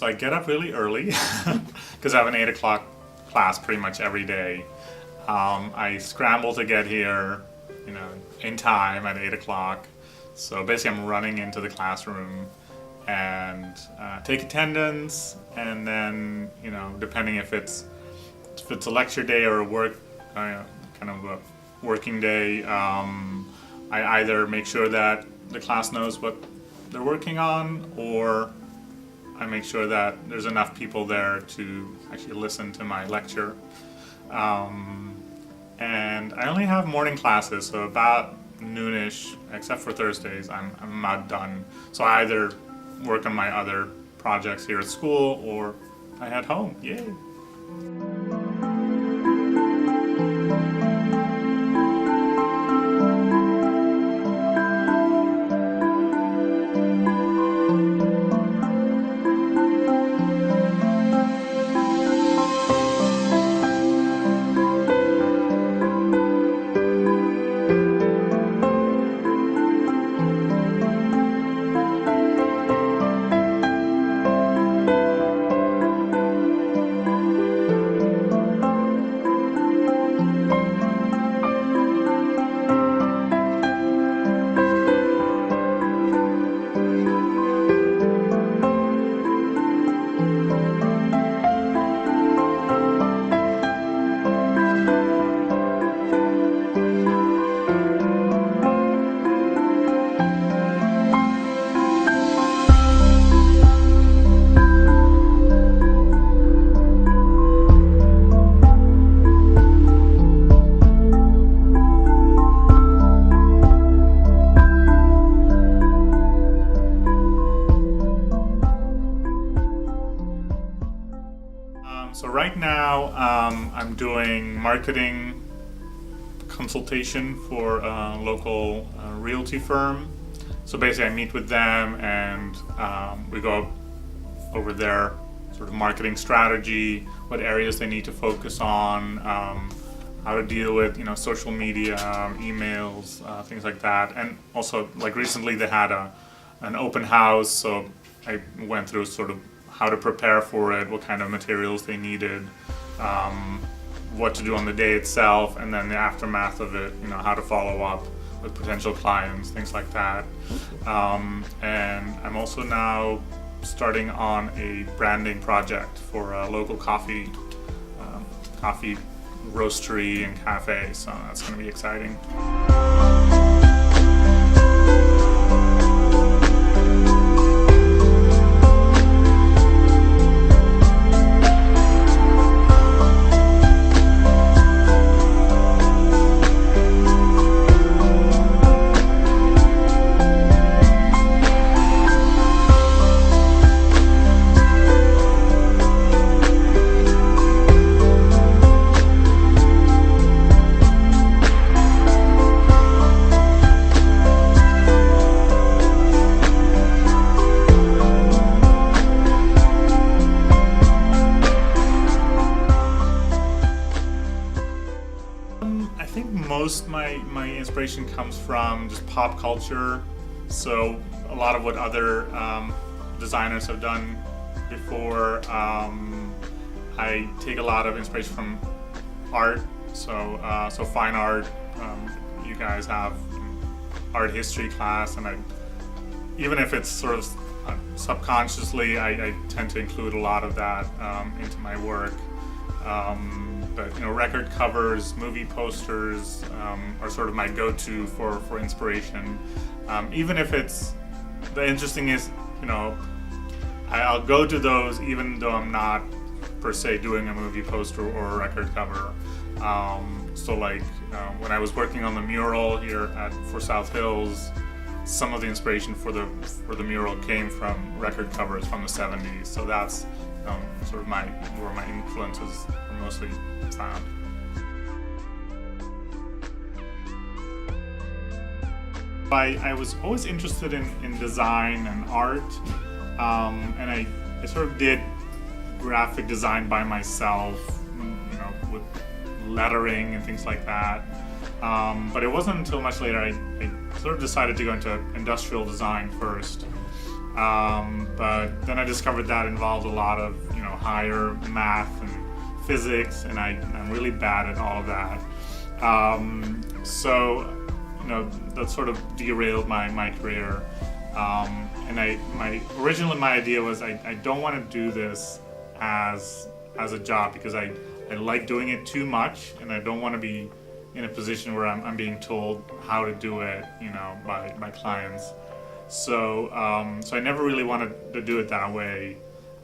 So I get up really early because I have an 8 o'clock class pretty much every day. I scramble to get here, in time at 8 o'clock. So basically I'm running into the classroom and take attendance, and then, depending if it's a lecture day or a work, kind of a working day, I either make sure that the class knows what they're working on, or I make sure that there's enough people there to actually listen to my lecture. And I only have morning classes, so about noonish, except for Thursdays, I'm not done. So I either work on my other projects here at school, or I head home. Yay! So right now, I'm doing marketing consultation for a local realty firm. So basically I meet with them and we go over their sort of marketing strategy, what areas they need to focus on, how to deal with social media, emails, things like that. And also, like, recently they had an open house, so I went through sort of how to prepare for it, what kind of materials they needed, what to do on the day itself, and then the aftermath of it, how to follow up with potential clients, things like that. And I'm also now starting on a branding project for a local coffee roastery and cafe, so that's going to be exciting. I think most my inspiration comes from just pop culture. So a lot of what other designers have done before. I take a lot of inspiration from art. So fine art. You guys have art history class, and even if it's sort of subconsciously, I tend to include a lot of that into my work. But record covers, movie posters are sort of my go-to for inspiration. Even if the interesting is, I'll go to those even though I'm not per se doing a movie poster or a record cover. So like when I was working on the mural here for South Hills, some of the inspiration for the mural came from record covers from the 70s. So that's sort of where my influences are mostly found. I was always interested in design and art, and I sort of did graphic design by myself, with lettering and things like that. But it wasn't until much later I sort of decided to go into industrial design first. But then I discovered that involved a lot of higher math and physics, and I'm really bad at all of that. So that sort of derailed my career. And originally my idea was I don't want to do this as a job, because I like doing it too much, and I don't want to be in a position where I'm being told how to do it, by clients. So I never really wanted to do it that way.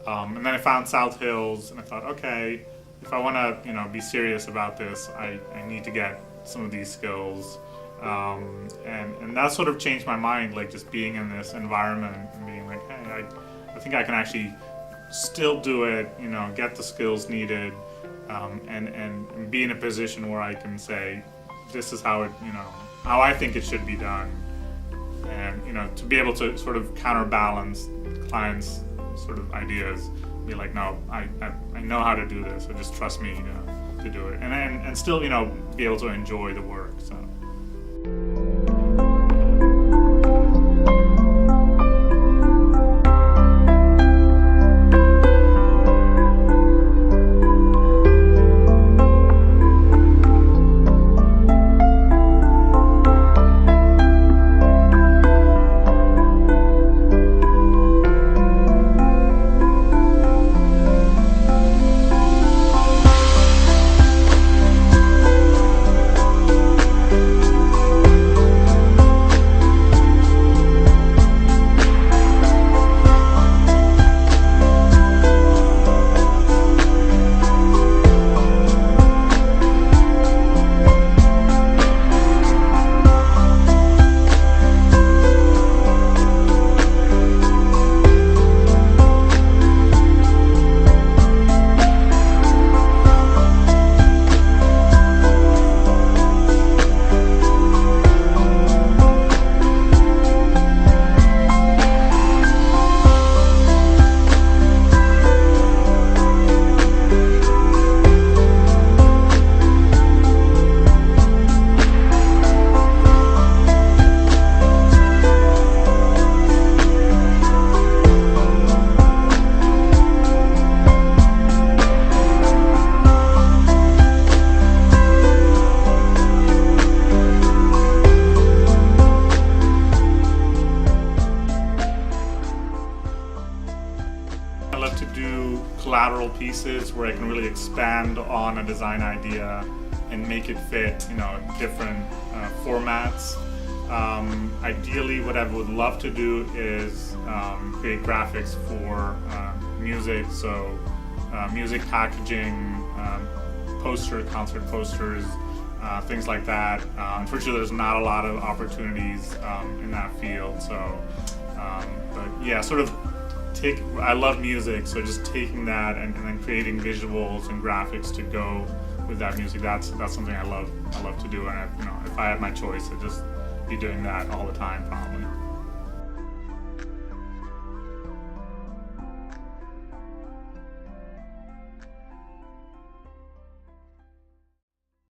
And then I found South Hills, and I thought, okay, if I want to, be serious about this, I need to get some of these skills. And that sort of changed my mind, like just being in this environment and being like, hey, I think I can actually still do it, get the skills needed, and be in a position where I can say, this is how how I think it should be done. And, to be able to sort of counterbalance clients' sort of ideas, be like, no, I know how to do this, so just trust me to do it. And still, be able to enjoy the work, so. Collateral pieces where I can really expand on a design idea and make it fit, different formats. Ideally, what I would love to do is create graphics for music, so music packaging, concert posters, things like that. Unfortunately, there's not a lot of opportunities in that field. So, but yeah, sort of. I love music, so just taking that and then creating visuals and graphics to go with that music. That's something I love to do, and if I had my choice, I'd just be doing that all the time, probably.